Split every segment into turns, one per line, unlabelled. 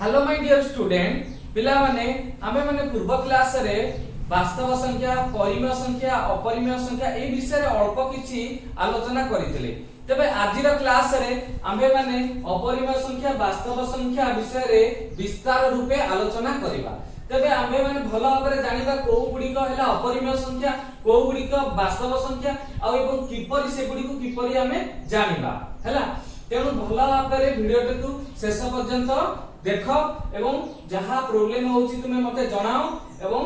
Hello my dear student पिला माने आमे माने पूर्व क्लास रे वास्तव संख्या परिमेय संख्या अपरिमेय संख्या ए विषय रे अल्प किछि आलोचना करितले। तबे आजिर क्लास रे आमे माने अपरिमेय संख्या वास्तव संख्या विषय रे विस्तार रूपे आलोचना करिबा। तबे आमे माने भलो भाबरे जानिबा को गुडी को हैला अपरिमेय संख्या को गुडी को वास्तव संख्या आ एवं किपरि से गुडी को किपरि आमे जानिबा हैला। तेणु भल भाबरे भिडियोटी को शेष पर्यंत देख एवं जहा प्रॉब्लम होउची तुमे मते जणाओ एवं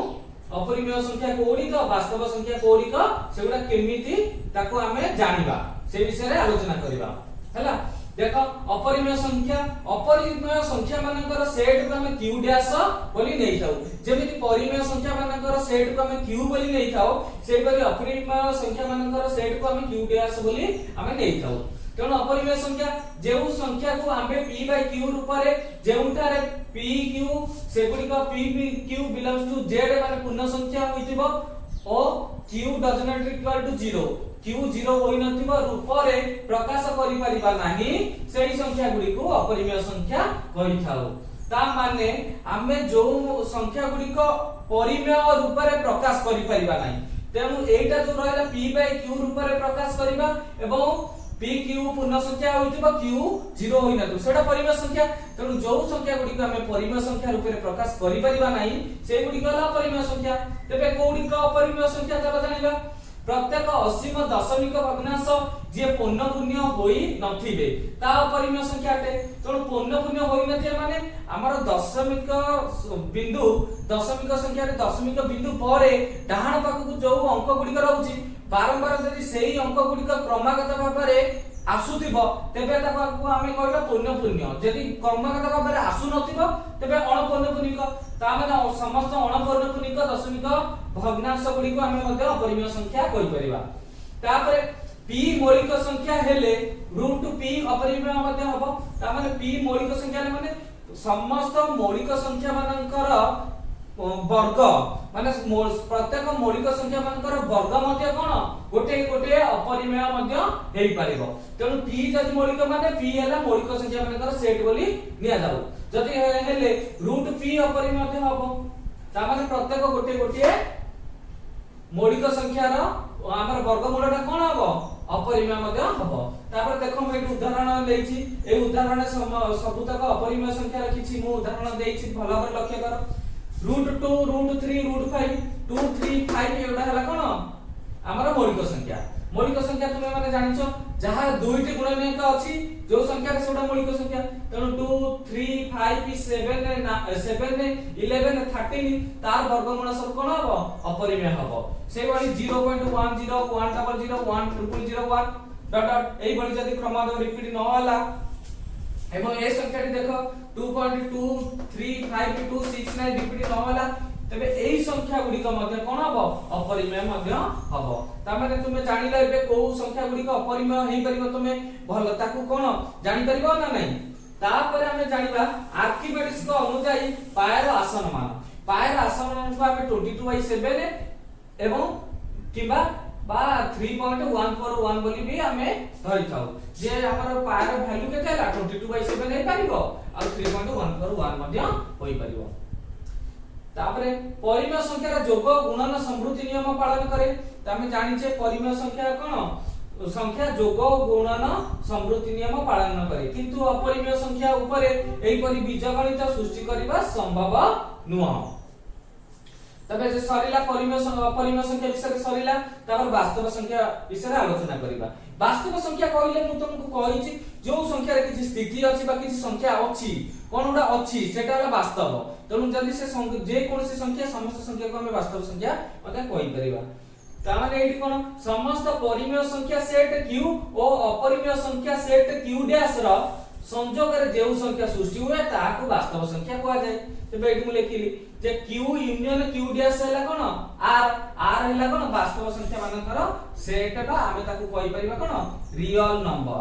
अपरिमेय संख्या कोडी को वास्तव संख्या कोडी को सेगुडा केमिति ताको आमे जानिबा से विषय रे आलोचना करिबा हैला। देखो अपरिमेय संख्या मानकर सेट को हमें क्यू डैश बोली नै थाउ जेमिति परिमेय संख्या मानकर सेट को हमें क्यू बोली नै थाउ सेहि परि अपरिमेय संख्या मानकर सेट को हमें क्यू डैश बोली हमें नै थाउ। तेणु अपरिमेय संख्या जेउ संख्या को आमे p बाय q रूप रे जेउठारे p q सेगुडी को p q belongs to z माने पूर्ण संख्या होइतिबो ओ q does not equal to 0 q 0 होई नथिबो रूप रे प्रकाश करि परिबा नाही सेही संख्या गुडी को अपरिमेय संख्या कहि थाउ। ता माने आमे जो संख्या गुडी को परिमेय रूप रे प्रकाश करि परिबा नाही तेणु एटा जो रहला p बाय q रूप रे प्रकाश करिबा एवं p q पूर्ण संख्या होइतिबो q 0 होई नथु सेटा परिमेय संख्या। तेणु जो संख्या गुडी को हमें परिमेय संख्या रूप रे प्रकाश करि परिबा नाही से गुडी को अपरिमेय संख्या। तबे कोडी को अपरिमेय संख्या चलो जानिबा प्रत्येक असीम दशमिक भग्नांश जे पूर्णपूर्ण होई नथिबे ता अपरिमेय संख्या अटे। तेणु पूर्णपूर्ण होई नथिबे माने हमर दशमिक बिंदु दशमिक संख्या रे दशमिक बिंदु परे डाहाण पाखु जो अंक गुडी को रहउची बारंबार जदि सेही अंक गुडी को क्रमागत भाबरे आसुथिबो तेबे ताको आमे कहबा पूर्णपूर्ण जदि क्रमागत भाबरे आसु नथिबो तेबे अणपूर्णपूर्णिक ता माने समस्त अणपूर्णपूर्णिक दशमिक भग्नांश गुडी को आमे मध्ये अपरिमेय संख्या कहि परिबा। तापरे p मौलिक संख्या हेले √p अपरिमेय मध्ये हबो ता माने p मौलिक संख्या माने समस्त मौलिक संख्या मानकर वर्ग माने प्रत्येक मौलिक संख्या मानकर वर्ग मध्ये कोन गोटे गोटे अपरिमेय मध्ये हेई पारिबो। तेणु p जदि मौलिक माने p हैला मौलिक संख्या मानकर सेट बोली निया जाऊ जदि हेले √p अपरिमेय मध्ये हबो ता माने प्रत्येक गोटे गोटे मौलिक संख्या रो हमर वर्गमूलटा कोन हबो अपरिमेय मध्ये हबो। तापर देखो मैं एक उदाहरण लेछि ए उदाहरण सबुतक अपरिमेय संख्या रखिछि मु उदाहरण देछि भलो कर लक्ष्य कर √2 √3 √5 2 3 5 एटा हला कोन हमर मौलिक संख्या तुमे माने जानिछो जहा दुईटी गुणनीयक अछि जो संख्या रे सेटा मौलिक संख्या। तेणु 2 3 5 7 7 11 13 तार वर्गमूल सब कोन हबो अपरिमेय हबो। से वाली 0.10 100 100 1001 डॉट डॉट एई बडी जदी क्रमागत रिपीट न होला एवं ए संख्या टी देखो 2.235269 रिपीट न होला तबे एई संख्या गुडी को मध्ये कोन हबो अपरिमेय मध्ये हबो। ता माने तुमे जानि लेबे को संख्या गुडी को अपरिमेय हेई परिबो तुमे भलो ताकू कोन जानि परिबो ना नहीं। तापर हमें जानिबा आर्किमिडीज को अनुसार पायर आसन मान को हमें 22/7 एवं किबा बा 3.141 बोली भी हमें धरि थाउ जे हमर पायर वैल्यू केते हला 22/7 हे परिबो आ 3.141 मध्ये होई परिबो। तापरे परिमेय संख्या रा जोग गुणन समृद्धि नियम पालन करे त हमें जानि छे परिमेय संख्या कोन संख्या जोग गुणन समृद्धि नियम पालन करे किंतु अपरिमेय संख्या ऊपर एई परि बीजगणित सृष्टि करबा संभव नुह। तबे जे सरिला परिमेय अपरिमेय संख्या विषय सरिला तापर वास्तव संख्या विषय आलोचना करिबा। वास्तव संख्या कहिले मु तुमको कहिछि जो संख्या रे किछि स्थिति अछि बा किछि संख्या अछि कोनडा अछि सेटा हला वास्तव। तेणु जदि से जे कोनसी संख्या समस्त संख्या को हम वास्तव संख्या मते कहि परिबा। ता माने एठी कोन समस्त परिमेय संख्या सेट q ओ अपरिमेय संख्या सेट q डैश रो संयोग रे जेउ संख्या सृष्टि हुए ताकू वास्तव संख्या कहआ जाय। तबे एठी मु लिखिली जे q यूनियन q डैश हैला कोन r हैला कोन वास्तव संख्या मानकर सेट बा हमें ताकू कहि परिबा कोन रियल नंबर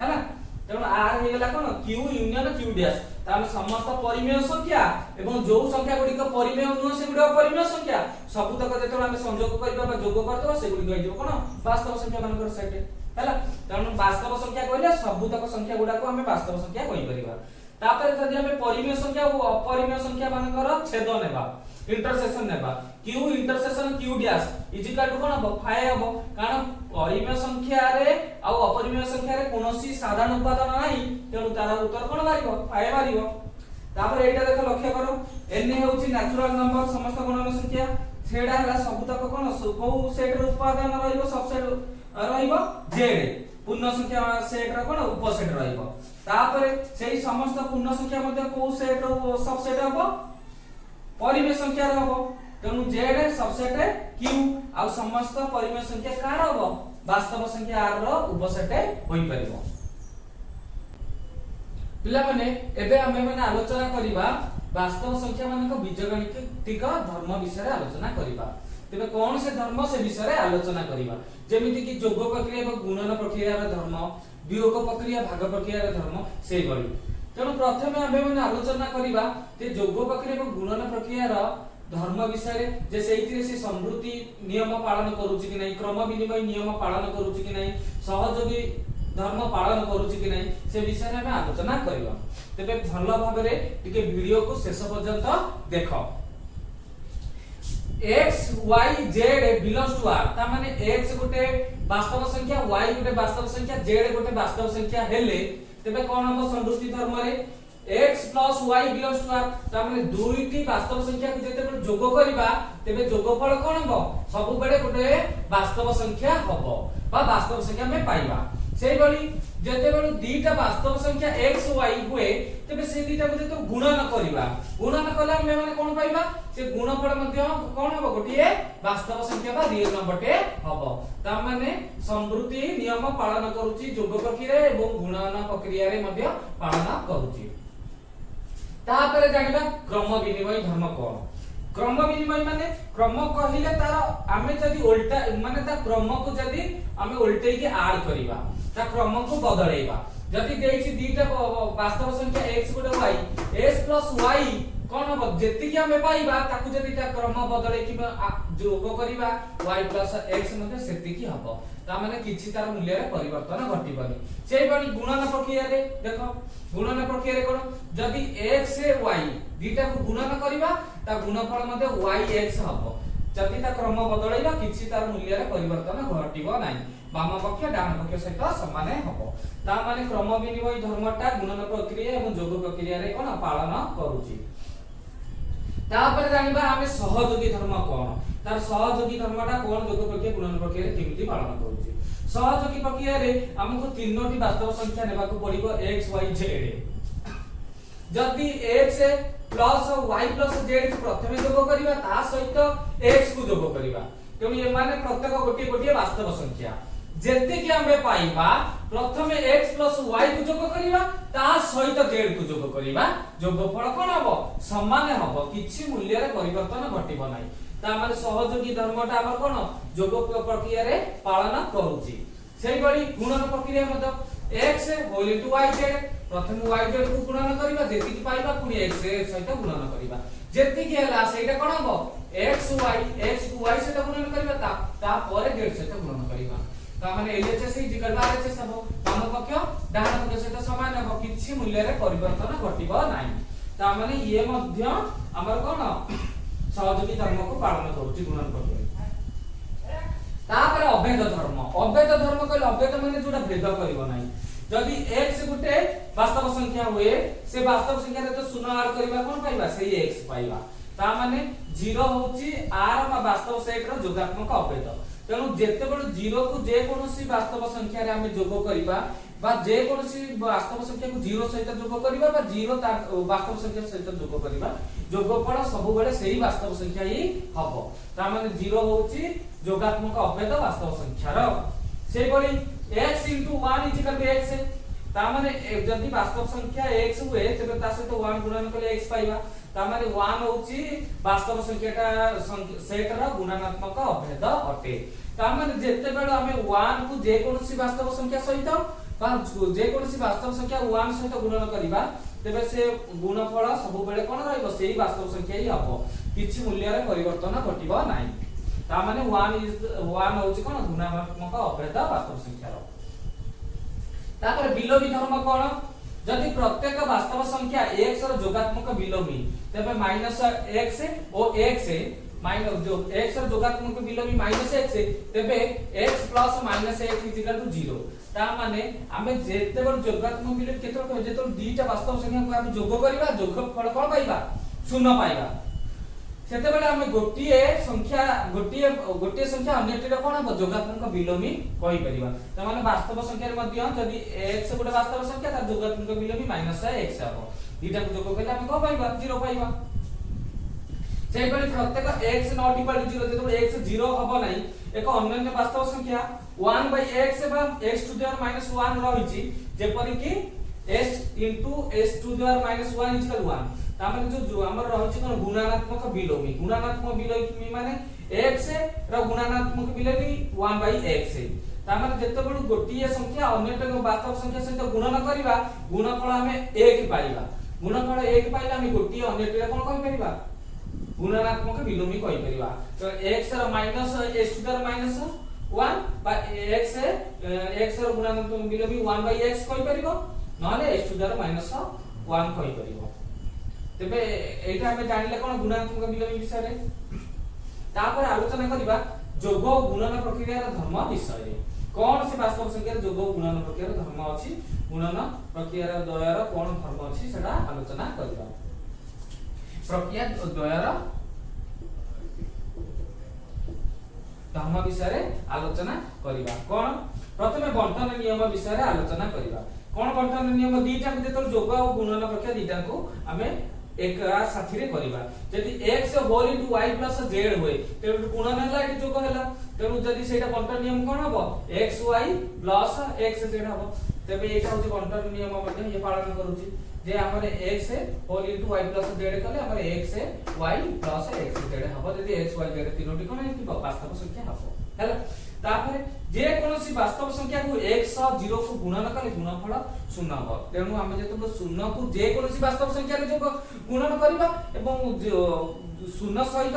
हैला। तेणु r हेगला कोन q union q dash Tame समस्त परिमेय संख्या एवं जो संख्या गुडी को परिमेय नुह से गुडी अपरिमेय संख्या सबुतक जेतोला हमें संयोग करबा बा जोग करदबा से गुडी गइजो कोन वास्तव संख्या मानकर सेट। हैला कारण वास्तव संख्या कहले सबुतक संख्या गुडा को हमें वास्तव संख्या कहि परिबा तापर जदि हमें परिमेय संख्या और अपरिमेय संख्या मानकर छेद नेबा इंटरसेक्शन नेबा q intersection q dash is equal to कोन हो 5 हो कारण परिमेय संख्या रे आ अपरिमेय संख्या रे कोनोसी साधारण उपादान नाही तेनु तार उत्तर कोन मारिबो 5 मारिबो तापर एटा देख लक्ष्य करो n होची नेचुरल नंबर समस्त गुणन संख्या छेडा हला सबुतक कोन को सेट रे उपादान रहइबो सबसेट रहइबो z पूर्ण संख्या सेट रे कोन उपसेट रहइबो तापर सेही समस्त पूर्ण संख्या मध्ये को सेट रो सबसेट हबो परिमेय संख्या रे हबो तेनु z सबसेट q आ समस्त परिमेय संख्या कार हबो वास्तव संख्या r रो उपसेट होई परिबो पिला माने एबे हमें माने आलोचना करिबा वास्तव संख्या मानक बीजगणितिक धर्म विषय आलोचना करिबा तेबे कोन से धर्म से विषय आलोचना करिबा जेमिति कि जोग प्रक्रिया एवं गुणन प्रक्रिया रे धर्म वियोग प्रक्रिया भाग प्रक्रिया रे धर्म सेही बळी तेनु प्रथमे हमें माने आलोचना करिबा जे जोग प्रक्रिया एवं गुणन प्रक्रिया रो धर्म विषय जे सेहितरे से समृद्धि नियम पालन करूची कि नै क्रम विनिमय नियम पालन करूची कि नै सहयोगी धर्म पालन करूची कि नै से विषय रे हम आलोचना करिबा तेबे भलो भाबरे टिके वीडियो को शेष पर्यंत देखो x y z belongs to r ता माने x गोटे वास्तव संख्या y गोटे वास्तव संख्या z गोटे वास्तव संख्या हेले तेबे कोन हम समृद्धि धर्म रे x + y belongs to r ता माने दुईटी वास्तव संख्या को जेते जोग करिबा तेबे जोगफल कोन हबो सब बेले गोटे वास्तव संख्या हबो बा वास्तव संख्या में पाइबा सेही बली जेते बेलु दीटा वास्तव संख्या x y हुए तेबे से दीटा को जेते गुणन कले हम माने कोन पाइबा से गुणफल मध्ये कोन हबो गोटिए वास्तव संख्या बा रियल नंबरटे हबो ता माने समृद्धि नियम पालन करूची जोग प्रक्रिया एवं गुणन प्रक्रिया रे मध्ये पालन करूची तापर जानिबा क्रम विनिमय धर्म कोन क्रम विनिमय माने क्रम कहिले तार आमे जदी उल्टा माने ता क्रम को जदी आमे उल्टे के ऐड करिबा ता क्रम को बदलैबा जदी देछि दीटा वास्तव संख्या x गुटे y s + y कोन हो जेति कि हमें पाइबा ताकु जदी ता क्रम बदलै कि जोग करिबा y + x मध्ये सेति कि हबो ता माने किछि तार मूल्य रे परिवर्तन घटिबनी सेही बणी गुणन प्रक्रिया रे देखो गुणन प्रक्रिया रे कोन जदी x से y दीटा को गुणन करिबा ता गुणफल मध्ये yx हबो जदी ता क्रम बदलैबा किछि तार मूल्य रे परिवर्तन घटिबो नाही वाम पक्ष डान पक्ष सहित समान हबो ता माने क्रम विनिमय धर्मटा गुणन प्रक्रिया एवं जोग प्रक्रिया रे कोन पालन करूची तापर जानिबा हमें सहयोगी धर्म कोन तार सहयोगी धर्मटा कोन जोग प्रक्रिया गुणन प्रक्रिया रे केमिति पालन करूची सहयोगी प्रक्रिया रे हमको तीनोटी वास्तव संख्या नेबा को पड़िबो x y z जदी x plus y plus z को प्रथमे जोग करिबा ता सहित x को जोग करिबा तेणु ये माने प्रत्येक गोटी गोटी वास्तव संख्या जेते कि हमें पाइबा प्रथमे x + y को जोग करिबा ता सहित z को जोग करिबा जोगफल कोन हबो समान हबो किछि मूल्य रे परिवर्तन घटिबो नाही ता माने सहयोगी धर्मटा हमर कोन जोग प्रक्रिया रे पालन करूची सेही बडी गुणन प्रक्रिया मत x होल इनटू yz प्रथमे yz को गुणन करिबा जेति कि पाइबा पुनी x सहित गुणन करिबा जेति कि हला सेटा कोन हबो x को y सहित गुणन करिबा ता परे z सहित गुणन करिबा ता माने LHS इक्वल टू RHS हबो वाम पक्ष डाहाण पक्ष सहित समान हबो किछि मूल्य रे परिवर्तन घटिबो नाही ता माने ये मध्य हमर कोन सहयोगी धर्म को पालन करूची गुणन प्रक्रिया तापर अभेद धर्म कहले अभेद माने जोटा भेद करिवो नाही जदी x गुटे वास्तव संख्या हुए से वास्तव संख्या रे तो शून्य ऐड करबा कोन पाइबा सेही x पाइबा ता माने 0 होची r मा वास्तव सेट रो जोगात्मक अभेद तेणु जेते बड़ 0 को जे कोनोसी वास्तव संख्या रे हमें जोग करिबा बा जे कोनोसी वास्तव संख्या को 0 सहित जोग करिबा बा 0 ता वास्तव संख्या सहित जोग करिबा जोगफल सब बेले सेही वास्तव संख्या ही हबो ता माने 0 होची जोगात्मक अभेद वास्तव संख्या रो सेही बड़ी x * 1 = x ता माने जदी वास्तव संख्या x हुए तबे ता सहित 1 गुणन कले x पाइबा ता माने 1 होची वास्तव संख्याटा सेट रो गुणात्मक अभेद अटे ता माने जेते बेले हमें 1 को जे कोनोसी वास्तव संख्या सहित बा जे कोनोसी वास्तव संख्या 1 सहित गुणन करिबा तेबे से गुणफल सब बेले कोन रहइबो सेही वास्तव संख्या ही हबो किछि मूल्य रे परिवर्तन घटिबो नाही ता माने 1 होची कोन गुणात्मक अभेद वास्तव संख्या रो तापर विलोमी धर्म कोन जदि प्रत्येक वास्तव संख्या x ର जोगात्मक विलोमी तबे -x और x माइनस जो x ର जोगात्मक विलोमी -x तबे x + -x 0 ता माने हमें जेते बड़ जोगात्मक विलोमी केतो जेतो दीटा वास्तव संख्या को हम जोग करबा जोगफल कोन पाइबा शून्य पाइबा सेते बेले हम गोटिए संख्या अन्यटी रो कोन जोगात्मक विलोमी कहि परिबा त माने वास्तव संख्या रे मध्य जदी x गोटे वास्तव संख्या त जोगात्मक विलोमी -x हबो दीटा को जोग करले हम को पाइबा 0 पाइबा सेहि बेले प्रत्येक x नॉट इक्वल टू 0 जेतो x 0 हबो नाही एक अन्य वास्तव संख्या 1/x एवं x टू द पावर -1 रहिछि जेपरि कि s s to the power -1 1 तामे जो हमर रहिछि कोन गुणात्मक विलोमी माने x रो गुणात्मक विलोमी 1/x तामे जेतेबेलु गोटिए संख्या अन्यटा वास्तव संख्या सहित गुणन करबा गुणफल हमें 1 पाइबा गुणफल 1 पाइला हम गोटिए अन्यटा कोन कहि परिबा गुणात्मक विलोमी कहि परिबा तो x रो minus s to the power -1 बा x रो गुणात्मक विलोमी 1/x कहि परिबो नहले s टू द पावर -1 कहि परिबो तेबे एटा हमें जानिले कोन गुणात्मक विलोमी विषय रे तापर आलोचना करबा जोग गुणन प्रक्रिया रो धर्म विषय रे कोन से वास्तव संख्या रे जोग गुणन प्रक्रिया रो धर्म अछि गुणन प्रक्रिया रो द्वयर कोन धर्म अछि सेटा आलोचना करबा प्रक्रिया द्वयर धर्म विषय रे आलोचना करबा कोन प्रथमे बंटन नियम विषय रे आलोचना करबा कोन बंटन नियम दीटा के जेतो जोग और गुणन प्रक्रिया दीटा को हमें एक साथी रे करबा जदि x whole into y plus z होय तेनु गुणन हला एटी जोग हला तेनु जदि सेटा बंटन नियम कोन हबो xy प्लस xz हबो तबे एटा होची बंटन नियम मध्ये ये पालन करूची जे हमरे x whole into y plus z कले हमरे x y प्लस xz हबो जदि x y z तीनोटी कोन एटी वास्तव संख्या हबो हला तापर जे कोनोसी वास्तव संख्या को 1 सह 0 को गुणन कले गुणफल 0 हो तेनु हम जेतो 0 को जे कोनोसी वास्तव संख्या रे जो गुणन करबा एवं 0 सहित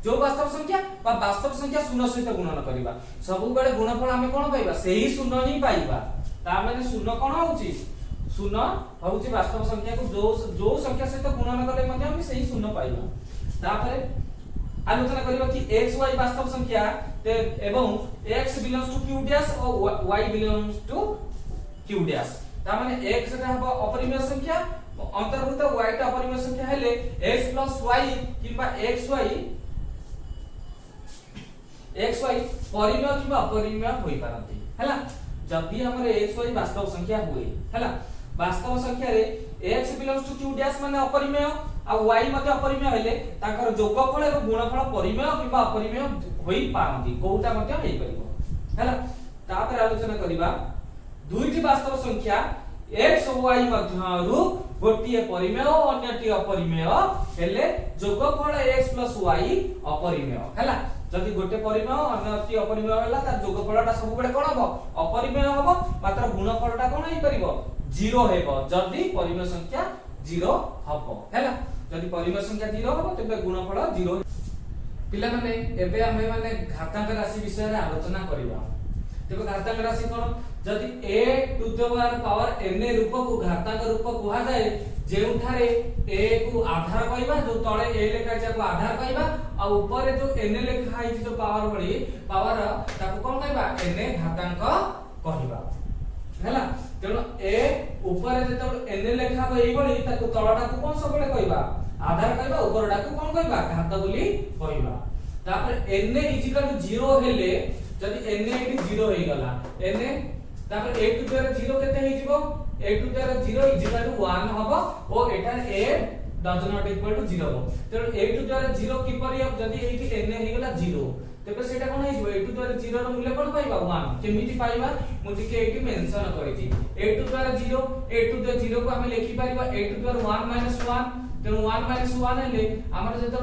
जो वास्तव संख्या बा वास्तव संख्या 0 सहित गुणन करबा सब बेले गुणफल हम कोन पाइबा सेही 0 ही पाइबा ता माने 0 कोन होउची 0 होउची वास्तव संख्या को जो संख्या सहित गुणन कले मध्ये हम सेही 0 पाइबा तापर आलोचना करिबा कि x y वास्तव संख्या एवं x belongs to q dash और y belongs to q dash ता माने x रे हबो अपरिमेय संख्या अंतर्भूत y टा अपरिमेय संख्या हेले x प्लस y किबा xy परिमेय किबा अपरिमेय होई पारंती हैला जदी हमरे xy वास्तव संख्या हुए हैला वास्तव संख्या रे x belongs to q dash माने अपरिमेय आ y मध्ये अपरिमेय हेले ताकर जोगफल एवं गुणफल परिमेय किबा अपरिमेय होई पारंती कोउटा मध्ये हेई परिबो हैला तापर आलोचना करिबा दुईटी वास्तव संख्या x और y मध्यरु गोटिए परिमेय और अन्यटी अपरिमेय हेले जोगफल x y अपरिमेय हैला जदि गोटे परिमेय अन्यटी अपरिमेय होला त जोगफलटा सब बेले कोन हबो अपरिमेय हबो मात्र गुणफलटा कोन हेई परिबो 0 हेबो जदि परिमेय संख्या 0 हबो हैला जदि परिमेय संख्या 0 हबो तबे गुणफल 0 पिला माने एबे हमें माने घातांक राशि विषय रे आलोचना करिबा देखो घातांक राशि कोन जदि a to the power n रूप को घातांक रूप कुहा जाय जेउठारे a को आधार कहबा जो तळे a लेखा छै को आधार कहबा आ ऊपर जो n लेखा है जो पावर बड़ी पावर ताको कोन कहबा n घातांक कहबा हैला तेनो a ऊपर जेतो n लेखा को एई बड़ी ताको तळटा को कोन सबले कहबा आधार कहबा ऊपरटा को कोन कहबा घात बोली कहबा तापर n 0 हेले जदि n एटी 0 हे गला n तापर a टू द 0 केते हे जिवो a टू द 0 1 हबो ओ एटा a does not equal to 0 हो तेनो a टू द 0 की परि जदि एटी n हे गला 0 तेबे सेटा कोन हे जिवो a टू द 0 रो मूल्य कोन पाइबा 1 केमिति पाइबा मु टिके एटी मेंशन करिछि a to the 0 a to the 0 को हम लिखि परिबा a टू द 1 1 तेनु 1 1 हेले हमर जेतो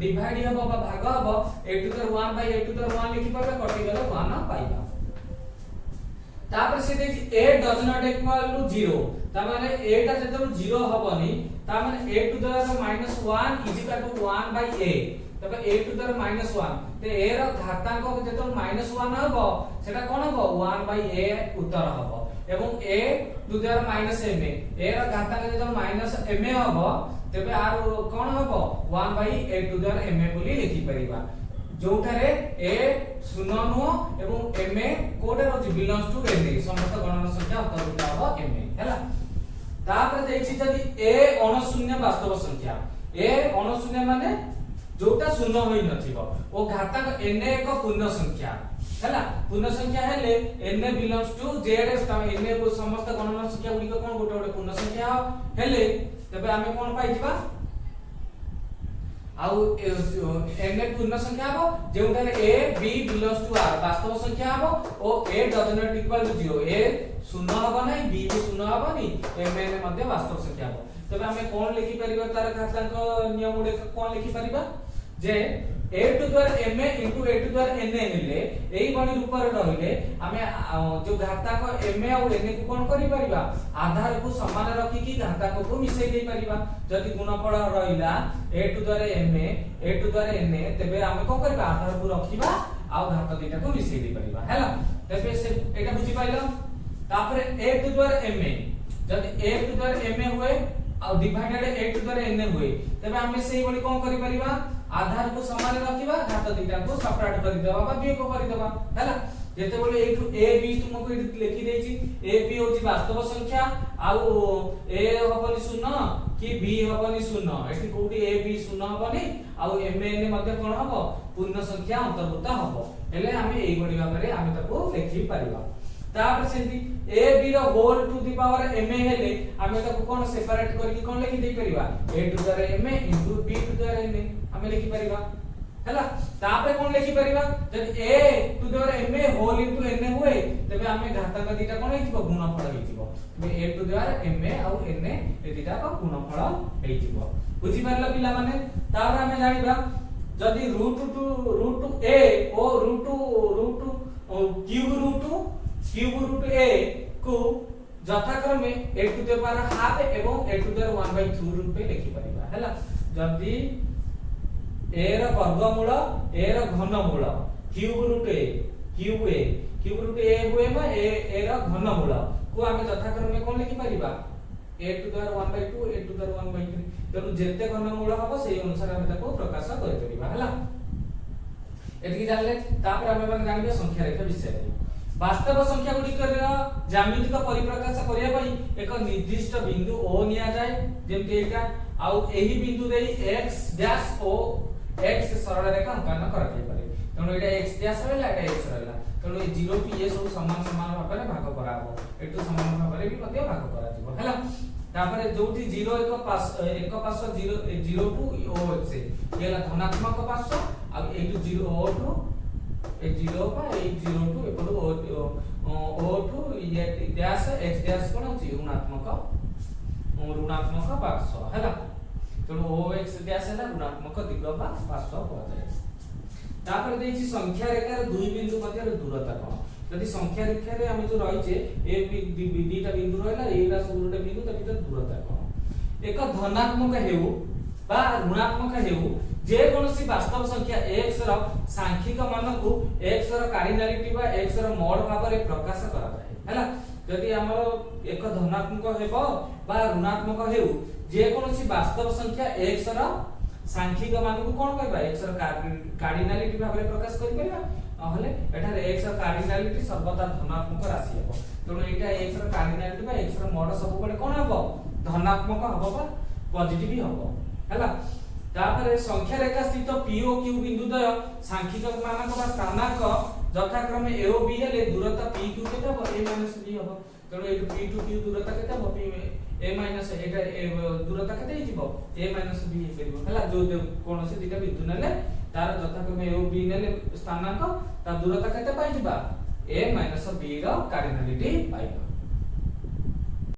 डिवाइड हबो बा भाग हबो a to the 1 by a to the 1 लिखि परबा कटि गेले 1 पाइबा तापर से देखि a does not equal to 0 ता माने a ता जेतो 0 हबोनी ता माने a to the -1 is equal to 1 by a तबे a टू द -1 ते a रो घातांक जेतो -1 हबो सेटा कोन हबो 1/a उत्तर हबो एवं a to the power minus m a रो घातांक जब माइनस m हबो तेबे आर कोन हबो 1/a to the power m बोली लिखि परिबा जोठारे a शून्य नुह एवं m कोडे रहछि बिलोंग्स टू n समस्त गणन संख्या अंतर्भुक्त हबो m हैला तापर देखछि जदि a अणशून्य वास्तव संख्या a अणशून्य माने जोटा शून्य होई नथिबो ओ घातांक n एक पूर्ण संख्या हैला पूर्ण संख्या हेले n belongs to z n को समस्त गणन संख्या गुडी कोन गोटे गोटे पूर्ण संख्या हेले तबे हमें कोन पाइ जिबा आउ n पूर्ण संख्या हबो जेउटारे a b belongs to r वास्तव संख्या हबो ओ a does not equal to 0 a शून्य हबो नै b भी शून्य हबो नि m n मध्ये वास्तव संख्या हबो तबे हमें कोन लिखि परिबा तार घातांक नियम गुडे कोन लिखि परिबा जे a to the power m into a to the power n हेले एई बणी रूप रे रहिले हमें जो घातांक m और n को कोन करि परिबा आधार को समान रखि कि घातांक को मिसै दे परिबा जदि गुणफल रहिला a to the power m a to the power n तबे हमें को करबा आधार को रखिबा आ घात दुटा को मिसै दे परिबा हैला तबे से एटा बुझि पाइलो तापर a to the power m जदि a to the power m हुए आ divided a to the power n हुए तबे हमें सेही बणी कोन करि परिबा आधार को समान रखिबा घात दुटा को सेपरेट कर देबा बा वियोग कर देबा हैला जेते बोले एठु a b तुमको एठी लिखि देछि a b होछि वास्तव संख्या आउ a हबनी शून्य कि b हबनी शून्य एठी कोठी a b शून्य हबनी आउ m n मध्ये कोन हबो पूर्ण संख्या अंतर्भुक्त हबो हेले हमें एई बडी भाबरे हमें ताको लिखि परिबा तापर सेंती a b रो whole to the power m हेले हमें ताको कोन सेपरेट करके कोन लिखि दे परिबा a to the power m into b to the power n हमें लिखि परिबा हैला तापर कोन लिखि परिबा जब a to the power m whole into n हुए तबे हमें घातांक दिटा कोन हेतिबो गुणफल हेतिबो तबे a to the power m और n ए दिटा को गुणफल हेतिबो बुझि पारला पिला माने तापर हमें जानिबा जदी रूट a ओ रूट क्यूब रूट a को यथाक्रमे a to the power half एवं a टू द पावर 1/2 रूपे लिखि परिबा हैला जदी a ର वर्गमूल a ର घनमूल क्यूब रूट a हुए बा a ର घनमूल को हम यथाक्रमे कोन लिखि परिबा a to the power 1/2 a to the power 1/3 तनु जेते घनमूल हबो सेही अनुसार हम ताको प्रकाश करि परिबा हैला एतकी जानले तापर हम मन जानिबे संख्या रेखा विषय वास्तव संख्या गुडी कर ज्यामितिक परिप्रकाश करिया पई एक निर्दिष्ट बिंदु o निया जाय जेमते एटा आउ एही बिंदु देई x डैश o x सरल रेखा अंकन करा जाय पारे तनो एटा x डैश रहला एटा x रहला तनो ए 0 टू a सब समान समान भाबरे भाग कराबो एटु समान भाबरे भी मध्ये भाग करा जिवो हैला तापर जोठी 0 एक पार्श्व 0 टू o x येला धनात्मक पार्श्व आ एटु 0 o टू ए 0 पा ए 0 टू एपडु o टू ये डैश x डैश कोन अछि ऋणात्मक पार्श्व हैला तनो o x डैश है ऋणात्मक दिग बा पार्श्व हो जाय तापर देछि संख्या रेखार दुई बिंदु मध्ये दूरता कोन यदि संख्या रेखा रे हम जो रहिचे a b टा बिंदु रहला एला सब गोटे बिंदु त भीतर दूरता कोन एक धनात्मक हेउ बा ऋणात्मक हेउ जे कोनसी वास्तव संख्या x रो सांख्यिक मान को x रो कार्डिनलिटी बा x रो मोड भाव रे प्रकाश करा जाय हैला यदि हमर एक धनात्मक हेबो बा ऋणात्मक हेउ जे कोनसी वास्तव संख्या x रो सांख्यिक मान को कोन कहबा x रो कार्डिनलिटी भाव रे प्रकाश करि परिबा নহলে এটারে x ର कार्डिनलिटी सर्वदा धनात्मक राशि ହେବ তেଣୁ এইটা x ର कार्डिनलिटी बा x ର मोड सब बेले कोन ହେବ धनात्मक ହେବ बा पॉजिटिव ହେବ हैला तापर संख्या रेखा स्थित p o q बिंदु द्वय सांख्यिक मानक बा स्थानांक यथाक्रमे a o b हेले दूरता p q केते ହେବ a b ହେବ तेणु ए p टू q दूरता केते ହେବ p a एटा दूरता केते हिजिबो a b हे परिबो हैला जो कोनसे दिटा बिंदु नेले तार यथाक्रमे a o b नेले स्थानांक ता दूरता केते पाइ जिबा a b रो कार्डिनलिटी पाइबो